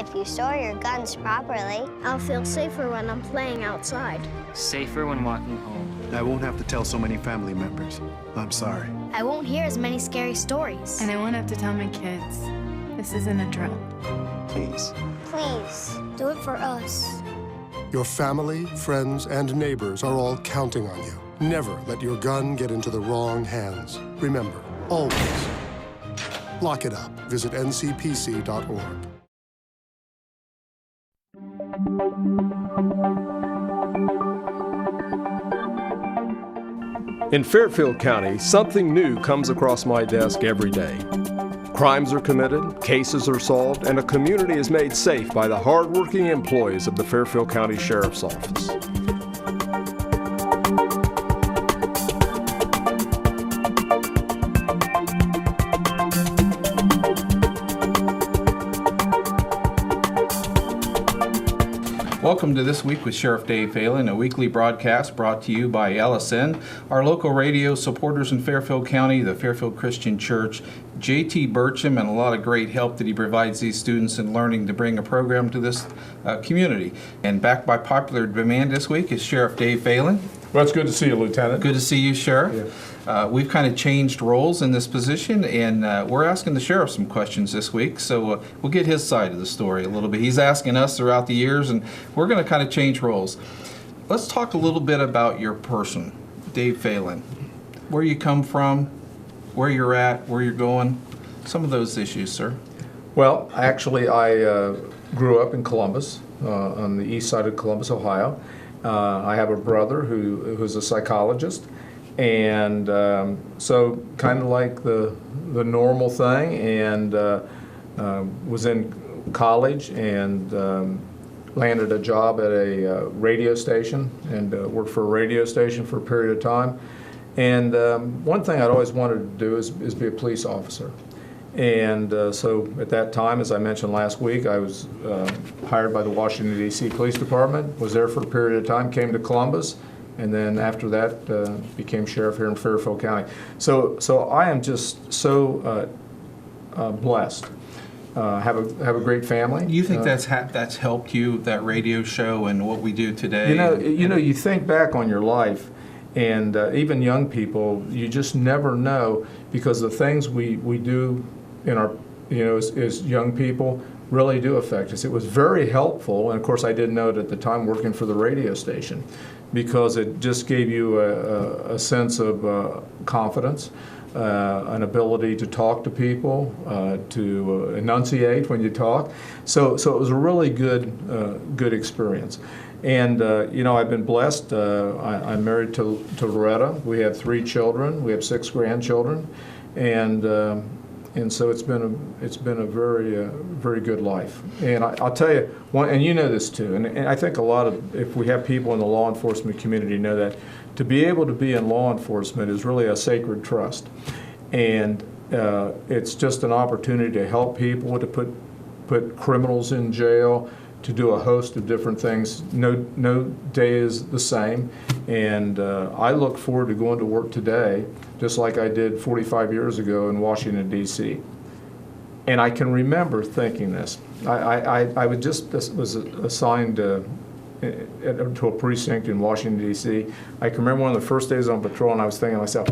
If you store your guns properly, I'll feel safer when I'm playing outside. Safer when walking home. I won't have to tell so many family members. I'm sorry. I won't hear as many scary stories. And I won't have to tell my kids. This isn't a drill. Please. please. Do it for us. Your family, friends, and neighbors are all counting on you. Never let your gun get into the wrong hands. Remember, always, lock it up. Visit ncpc.org. In Fairfield County, something new comes across my desk every day. Crimes are committed, cases are solved, and a community is made safe by the hardworking employees of the Fairfield County Sheriff's Office. Welcome to This Week with Sheriff Dave Phalen, a weekly broadcast brought to you by LSN, our local radio supporters in Fairfield County, the Fairfield Christian Church, J.T. Burcham, and a lot of great help that he provides these students in learning to bring a program to this community. And back by popular demand this week is Sheriff Dave Phalen. Well, it's good to see you, Lieutenant. Good to see you, Sheriff. Yeah. We've kind of changed roles in this position, and we're asking the Sheriff some questions this week, so we'll get his side of the story a little bit. He's asking us throughout the years, and we're going to kind of change roles. Let's talk a little bit about your person, Dave Phalen. Where you come from, where you're at, where you're going, some of those issues, sir. Well, actually, I grew up in Columbus, on the east side of Columbus, Ohio. I have a brother who's a psychologist, and so kind of like the normal thing, and was in college and landed a job at a radio station and worked for a radio station for a period of time. And one thing I'd always wanted to do is be a police officer. And so at that time, as I mentioned last week, I was hired by the Washington, D.C. Police Department, was there for a period of time, came to Columbus, and then after that became sheriff here in Fairfield County. So I am just so blessed. Have a great family. You think that's helped you, that radio show and what we do today? You know, you think back on your life, and even young people, you just never know, because the things we do in our, as young people really do affect us. It was very helpful, and of course I didn't know it at the time working for the radio station, because it just gave you a sense of confidence, an ability to talk to people, to enunciate when you talk. So it was a really good experience. And I've been blessed. I'm married to Loretta. We have 3 children. We have 6 grandchildren, and so it's been a very good life. And I'll tell you one, and you know this too. And I think if we have people in the law enforcement community know that to be able to be in law enforcement is really a sacred trust, and it's just an opportunity to help people, to put criminals in jail, to do a host of different things. No day is the same, and I look forward to going to work today just like I did 45 years ago in Washington, D.C. And I can remember thinking this. I was assigned to a precinct in Washington, D.C. I can remember one of the first days on patrol, and I was thinking to myself,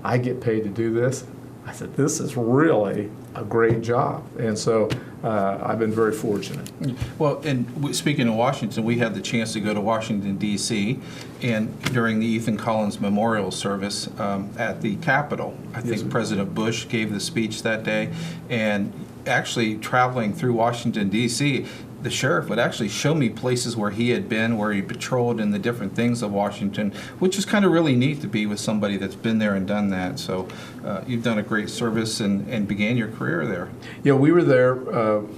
I get paid to do this? I said, this is really a great job. And so I've been very fortunate. Well, and speaking of Washington, we had the chance to go to Washington, D.C., and during the Ethan Collins Memorial Service at the Capitol, I think President Bush gave the speech that day, and actually traveling through Washington, D.C., the sheriff would actually show me places where he had been, where he patrolled, and the different things of Washington, which is kind of really neat to be with somebody that's been there and done that. So you've done a great service and began your career there. Yeah, we were there.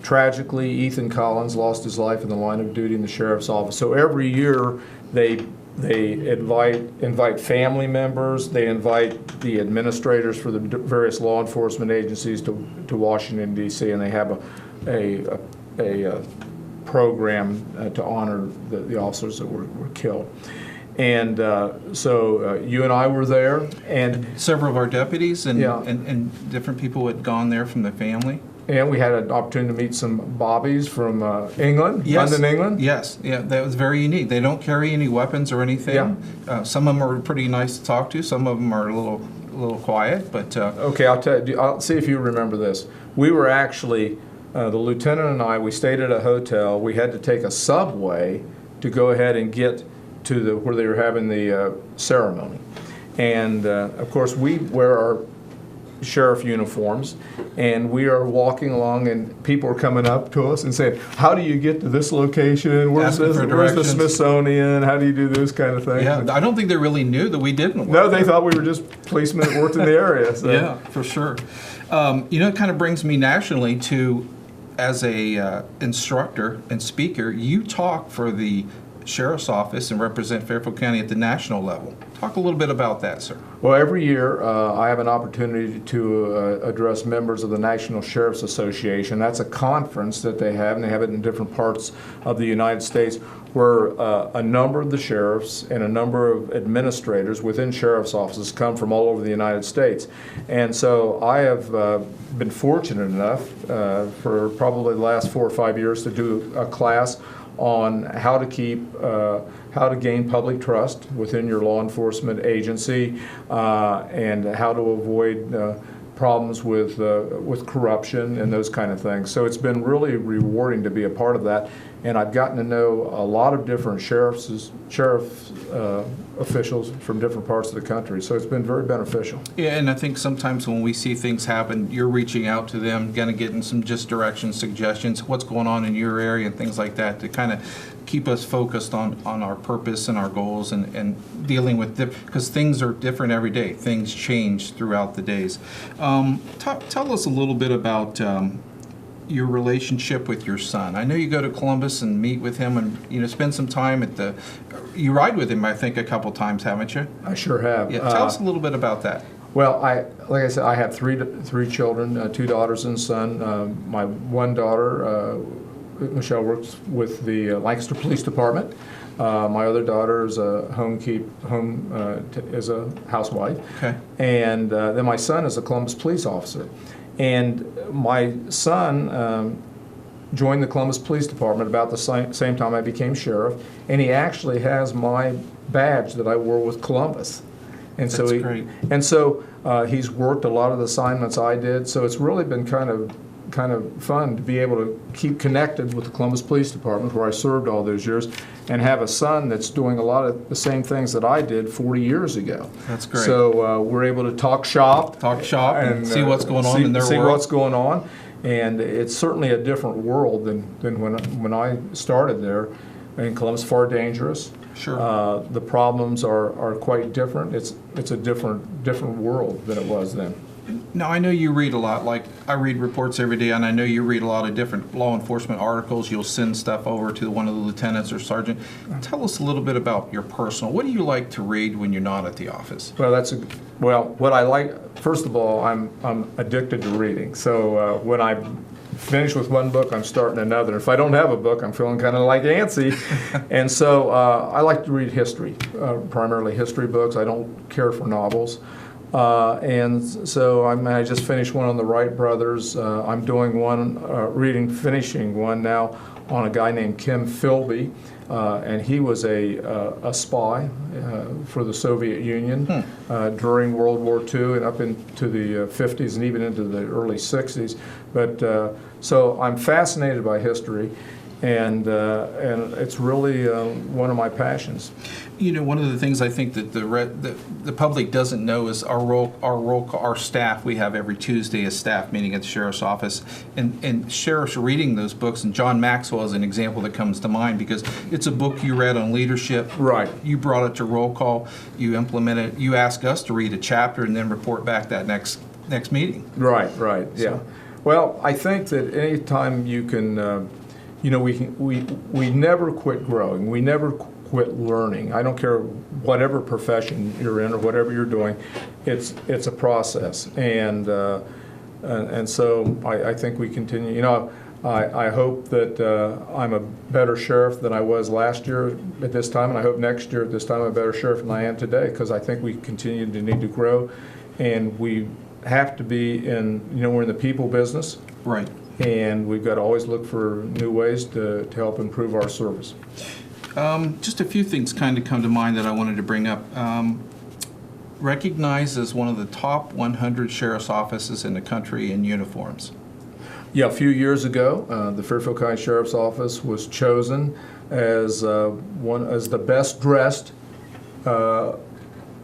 Tragically, Ethan Collins lost his life in the line of duty in the sheriff's office. So every year they invite family members, they invite the administrators for the various law enforcement agencies to Washington, D.C., and they have a program to honor the officers that were killed. And so you and I were there, and several of our deputies and different people had gone there from the family. And we had an opportunity to meet some bobbies from England, Yes. London, England. Yes, yeah, that was very unique. They don't carry any weapons or anything. Some of them are pretty nice to talk to. Some of them are a little quiet, but Okay, I'll see if you remember this. We were actually, the lieutenant and I, we stayed at a hotel. We had to take a subway to go ahead and get to where they were having the ceremony. And of course, we wear our sheriff uniforms, and we are walking along, and people are coming up to us and saying, "How do you get to this location? Where's Asking for the directions. Smithsonian? How do you do this kind of thing?" yeah, I don't think they really knew that we didn't work. No, they thought we were just policemen that worked in the area. So. Yeah, for sure. It kind of brings me naturally to, as a instructor and speaker, you talk for the Sheriff's Office and represent Fairfield County at the national level. Talk a little bit about that, sir. Well, every year I have an opportunity to address members of the National Sheriff's Association. That's a conference that they have, and they have it in different parts of the United States, where a number of the sheriffs and a number of administrators within sheriff's offices come from all over the United States. And so I have been fortunate enough for probably the last 4 or 5 years to do a class on how to gain public trust within your law enforcement agency, and how to avoid problems with corruption and those kind of things. So it's been really rewarding to be a part of that, and I've gotten to know a lot of different sheriff officials from different parts of the country. So it's been very beneficial. Yeah, and I think sometimes when we see things happen, you're reaching out to them, kind of getting some just directions, suggestions, what's going on in your area and things like that to kind of keep us focused on our purpose and our goals and dealing with, because things are different every day. Things change throughout the days. Tell us a little bit about your relationship with your son. I know you go to Columbus and meet with him and spend some time at you ride with him, I think, a couple times, haven't you? I sure have. Yeah, tell us a little bit about that. Well, like I said, I have three children, 2 daughters and a son. My one daughter, Michelle, works with the Lancaster Police Department. My other daughter is is a housewife. Okay. And then my son is a Columbus police officer. And my son joined the Columbus Police Department about the same time I became sheriff, and he actually has my badge that I wore with Columbus. And That's so great. And so he's worked a lot of the assignments I did. So it's really been kind of fun to be able to keep connected with the Columbus Police Department, where I served all those years, and have a son that's doing a lot of the same things that I did 40 years ago. That's great. So we're able to talk shop and see what's going on in their world. See what's going on, and it's certainly a different world than when I started there. In Columbus, far dangerous. Sure. The problems are quite different. It's a different world than it was then. Now, I know you read a lot. Like, I read reports every day, and I know you read a lot of different law enforcement articles. You'll send stuff over to one of the lieutenants or sergeant. Tell us a little bit about your personal. What do you like to read when you're not at the office? Well, what I like, first of all, I'm addicted to reading. So when I finish with one book, I'm starting another. If I don't have a book, I'm feeling kind of like antsy. And so I like to read history, primarily history books. I don't care for novels. And so I just finished one on the Wright brothers. I'm doing finishing one now on a guy named Kim Philby, and he was a spy for the Soviet Union during World War II and up into the 50s and even into the early 60s. But so I'm fascinated by history. And it's really one of my passions. One of the things I think that the public doesn't know is our staff. We have every Tuesday a staff meeting at the sheriff's office, and sheriffs are reading those books. And John Maxwell is an example that comes to mind because it's a book you read on leadership. Right. You brought it to roll call. You implemented it. You asked us to read a chapter and then report back that next meeting. Right. Yeah. Well, I think that any time you can. We never quit growing. We never quit learning. I don't care whatever profession you're in or whatever you're doing. It's a process, and so I think we continue. I hope that I'm a better sheriff than I was last year at this time, and I hope next year at this time I'm a better sheriff than I am today, because I think we continue to need to grow, and we have to be we're in the people business. Right. And we've got to always look for new ways to help improve our service. Just a few things kind of come to mind that I wanted to bring up. Recognized as one of the top 100 sheriff's offices in the country in uniforms. Yeah, a few years ago, the Fairfield County Sheriff's Office was chosen as the best dressed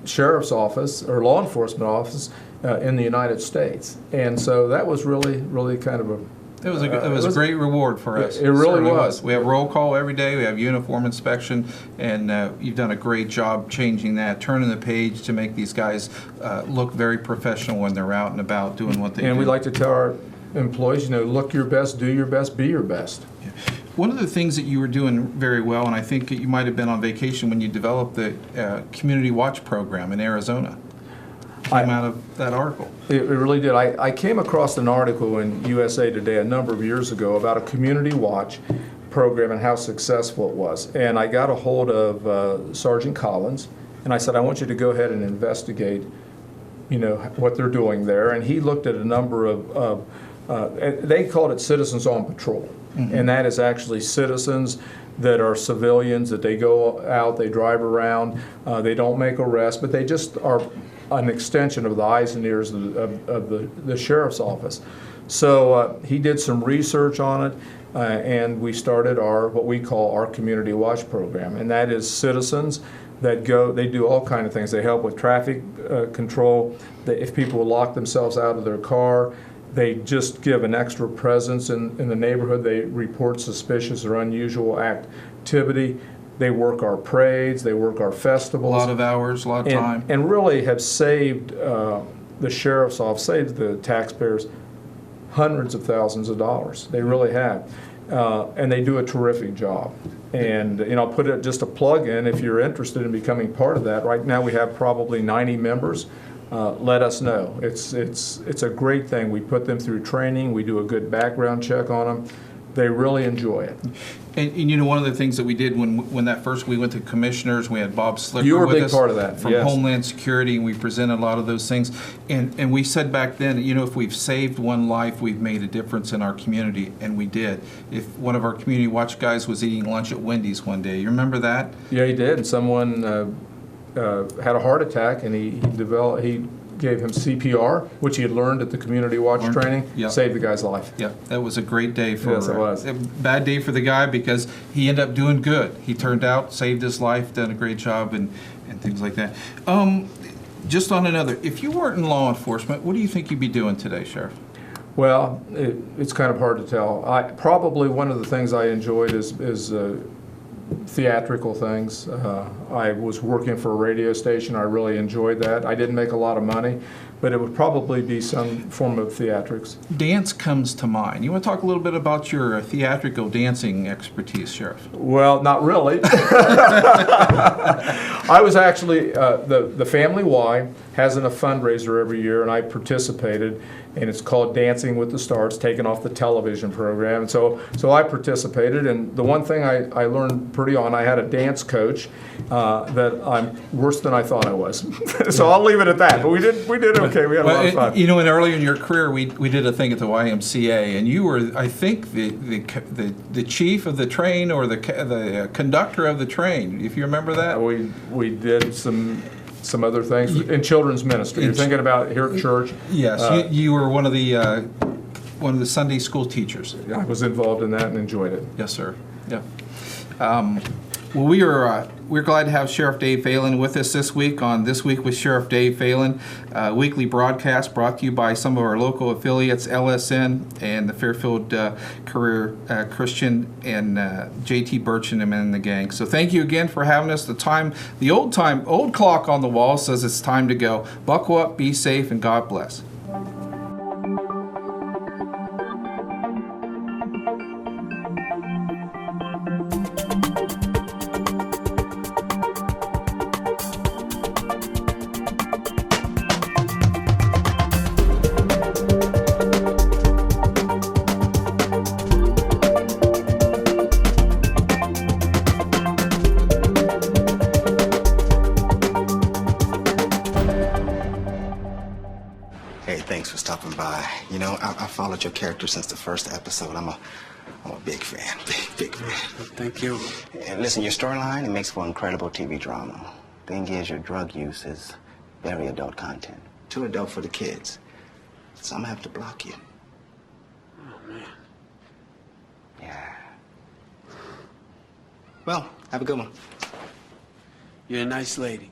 sheriff's office or law enforcement office in the United States, and so that was really kind of a It was a great reward for us. It really was. We have roll call every day. We have uniform inspection, and you've done a great job changing that, turning the page to make these guys look very professional when they're out and about doing what they do. And we like to tell our employees, look your best, do your best, be your best. Yeah. One of the things that you were doing very well, and I think you might have been on vacation when you developed the Community Watch program in Arizona. Came out of that article. It really did. I came across an article in USA Today a number of years ago about a Community Watch program and how successful it was. And I got a hold of Sergeant Collins, and I said, I want you to go ahead and investigate, what they're doing there. And he looked at a number of they called it Citizens on Patrol. Mm-hmm. And that is actually citizens that are civilians, that they go out, they drive around, they don't make arrests, but they just are an extension of the eyes and ears of the sheriff's office. So he did some research on it, and we started what we call our Community Watch program, and that is citizens that they do all kinds of things. They help with traffic control. If people lock themselves out of their car, they just give an extra presence in the neighborhood. They report suspicious or unusual activity. They work our parades, they work our festivals. A lot of hours, a lot of time. And really have saved the sheriff's office, saved the taxpayers hundreds of thousands of dollars. They really have. And they do a terrific job. And I'll put it just a plug in if you're interested in becoming part of that. Right now we have probably 90 members. Let us know. It's a great thing. We put them through training. We do a good background check on them. They really enjoy it. And one of the things that we did when that first we went to commissioners, we had Bob Slicker you were with a big us part of that. from Yes. Homeland Security, and we presented a lot of those things. And we said back then, if we've saved one life, we've made a difference in our community, and we did. If one of our Community Watch guys was eating lunch at Wendy's one day, you remember that? Yeah, he did. And someone had a heart attack, and he gave him CPR, which he had learned at the Community Watch training. Yep. Saved the guy's life. Yeah, that was a great day for. Yes, it was. A bad day for the guy because he ended up doing good. He turned out, saved his life, done a great job, and things like that. Just on another, if you weren't in law enforcement, what do you think you'd be doing today, Sheriff? Well, it's kind of hard to tell. Probably one of the things I enjoyed is theatrical things. I was working for a radio station. I really enjoyed that. I didn't make a lot of money, but it would probably be some form of theatrics. Dance comes to mind. You want to talk a little bit about your theatrical dancing expertise, Sheriff? Well, not really. I was actually, the Family Y has a fundraiser every year, and I participated, and it's called Dancing with the Stars, taken off the television program. And so I participated, and the one thing I learned pretty on, I had a dance coach that I'm worse than I thought I was. So I'll leave it at that. But we did okay. We had a lot of fun. And earlier in your career, we did a thing at the YMCA, and you were, I think, the chief of the train or the conductor of the train. If you remember that, we did some other things in children's ministry. You're thinking about here at church. Yes, you were one of the Sunday school teachers. I was involved in that and enjoyed it. Yes, sir. Yeah. Well, we're glad to have Sheriff Dave Phalen with us this week on This Week with Sheriff Dave Phalen, weekly broadcast brought to you by some of our local affiliates, LSN and the Fairfield Career Christian and JT Birchingham and the gang. So thank you again for having us. The old clock on the wall says it's time to go. Buckle up, be safe, and God bless. stopping by. You know, I followed your character since the first episode. I'm a big fan. Big fan. Thank you. And listen, your storyline, it makes for incredible TV drama. Thing is, your drug use is very adult content. Too adult for the kids. So I'm gonna have to block you. Oh, man. Yeah. Well, have a good one. You're a nice lady.